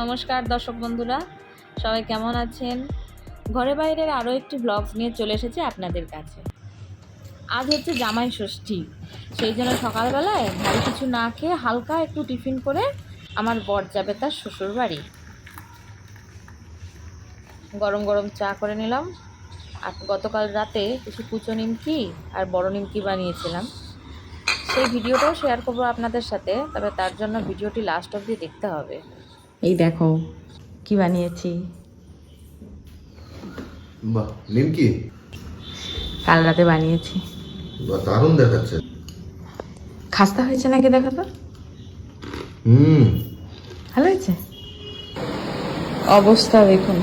নমস্কার দর্শক বন্ধুরা, সবাই কেমন আছেন? ঘরে বাইরের আরও একটি ব্লগস নিয়ে চলে এসেছে আপনাদের কাছে। আজ হচ্ছে জামাই ষষ্ঠী, সেই জন্য সকালবেলায় ভারী কিছু না খেয়ে হালকা একটু টিফিন করে আমার বর যাবে তার শ্বশুর বাড়ি। গরম গরম চা করে নিলাম। আর গতকাল রাতে কিছু কুচো নিমকি আর বড় নিমকি বানিয়েছিলাম, সেই ভিডিওটাও শেয়ার করবো আপনাদের সাথে, তবে তার জন্য ভিডিওটি লাস্ট অবধি দেখতে হবে। এই দেখো কি বানিয়েছি। বাহ, নিমকি কাল রাতে বানিয়েছি। বাহ, দারুণ দেখাচ্ছে। খাস্তা হয়েছে নাকি দেখো তো। ভালো হয়েছে। অবস্থা দেখুন,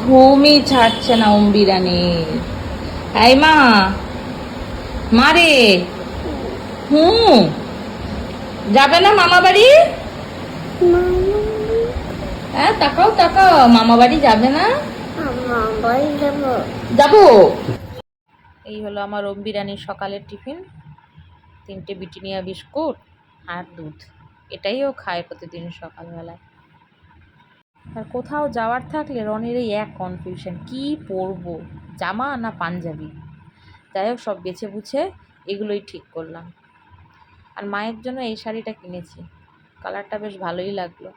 ঘুমই ছাড়ছে না বিরানি। এই মা, মারে যাবে না মামা বাড়ি? হ্যাঁ, তাকাও তাকাও, মামা বাড়ি যাবে না? যাবো। এই হলো আমার বিরিয়ানির সকালের টিফিন। 3টে ব্রিটানিয়া বিস্কুট আর দুধ, এটাই ও খায় প্রতিদিন সকালবেলায়। আর কোথাও যাওয়ার থাকলে রনির এই এক কনফিউশন, কি পরবো, জামা না পাঞ্জাবি। যাই হোক, সব বেছে বুঝে এগুলোই ঠিক করলাম। আর মায়ের জন্য এই শাড়িটা কিনেছি, কালারটা বেশ ভালোই লাগলো।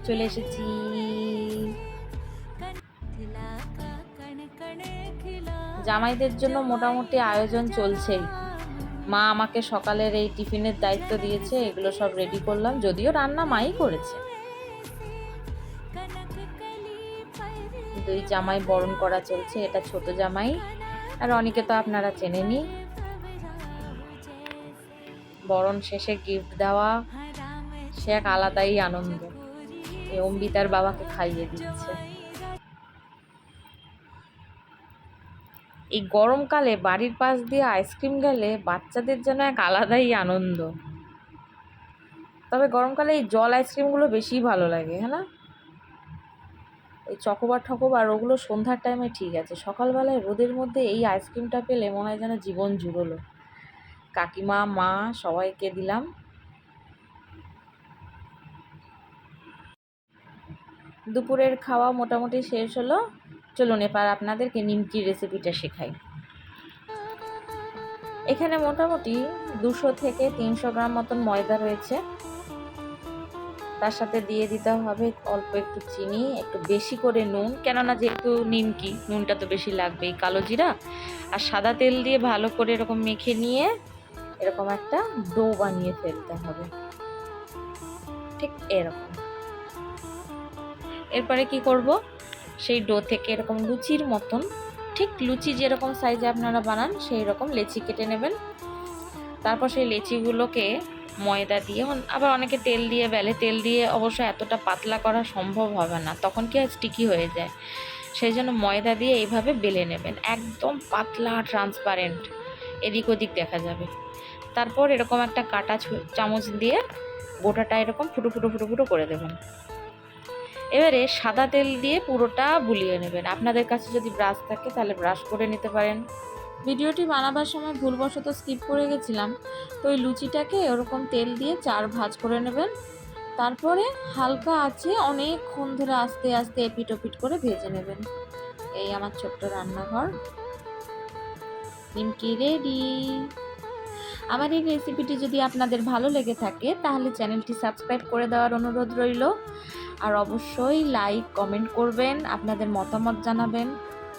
চলে এসেছি। জামাইদের জন্য মোটামুটি আয়োজন চলছেই। মা আমাকে সকালের এই টিফিনের দায়িত্ব দিয়েছে, এগুলো সব রেডি করলাম, যদিও রান্না মাই করেছে। দুই জামাই বরণ করা চলছে, এটা ছোট জামাই, আর অনেকে তো আপনারা চেনেনই। বরণ শেষে গিফট দেওয়া, সে এক আলাদাই আনন্দ। এই অম্বিতার বাবাকে খাইয়ে দিচ্ছে। এই গরমকালে বাড়ির পাশ দিয়ে আইসক্রিম গেলে বাচ্চাদের জন্য এক আলাদাই আনন্দ। তবে গরমকালে এই জল আইসক্রিমগুলো বেশি ভালো লাগে, হ্যাঁ না? এই চকোবার ওগুলো সন্ধ্যার টাইমে ঠিক আছে, সকালবেলায় রোদের মধ্যে এই আইসক্রিমটা পেলে মনে হয় যেন জীবন জুড়লো। কাকিমা, মা, সবাইকে দিলাম। দুপুরের খাওয়া মোটামুটি শেষ হলো। চলুন এবার আপনাদেরকে নিমকির রেসিপিটা শেখাই। এখানে মোটামুটি 200 থেকে 300 গ্রাম মতন ময়দা রয়েছে। তার সাথে দিয়ে দিতে হবে অল্প একটু চিনি, একটু বেশি করে নুন, কেননা যেহেতু নিমকি নুনটা তো বেশি লাগবেই, কালো জিরা আর সাদা তেল দিয়ে ভালো করে এরকম মেখে নিয়ে এরকম একটা ডো বানিয়ে ফেলতে হবে, ঠিক এরকম। এরপরে কি করব, সেই ডো থেকে এরকম লুচির মতন, ঠিক লুচি যেরকম সাইজে আপনারা বানান সেই রকম লেচি কেটে নেবেন। তারপর সেই লেচিগুলোকে ময়দা দিয়ে, আবার অনেকে তেল দিয়ে বেলে, তেল দিয়ে অবশ্য এতটা পাতলা করা সম্ভব হবে না, তখন কি স্টিকি হয়ে যায়, সেই জন্য ময়দা দিয়ে এইভাবে বেলে নেবেন, একদম পাতলা ট্রান্সপারেন্ট, এদিক ওদিক দেখা যাবে। তারপর এরকম একটা কাটা চামচ দিয়ে গোটাটা এরকম ফুটো ফুটো ফুটো ফুটো করে দেবেন। এবারে সাদা তেল দিয়ে পুরোটা বুলিয়ে নেবেন। আপনাদের কাছে যদি ব্রাশ থাকে তাহলে ব্রাশ করে নিতে পারেন। ভিডিওটি বানাবার সময় ভুলবশত স্কিপ করে গেছিলাম, তো ওই লুচিটাকে ওরকম তেল দিয়ে 4 ভাঁজ করে নেবেন। তারপরে হালকা আছে অনেকক্ষণ ধরে আস্তে আস্তে এপিট ওপিট করে ভেজে নেবেন। এই আমার ছোট্ট রান্নাঘর, নিমকি রেডি। আমার এই রেসিপিটি যদি আপনাদের ভালো লেগে থাকে তাহলে চ্যানেলটি সাবস্ক্রাইব করে দেওয়ার অনুরোধ রইল। আর অবশ্যই লাইক কমেন্ট করবেন, আপনাদের মতামত জানাবেন।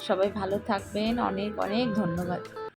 সবাই ভালো থাকবেন, অনেক অনেক ধন্যবাদ।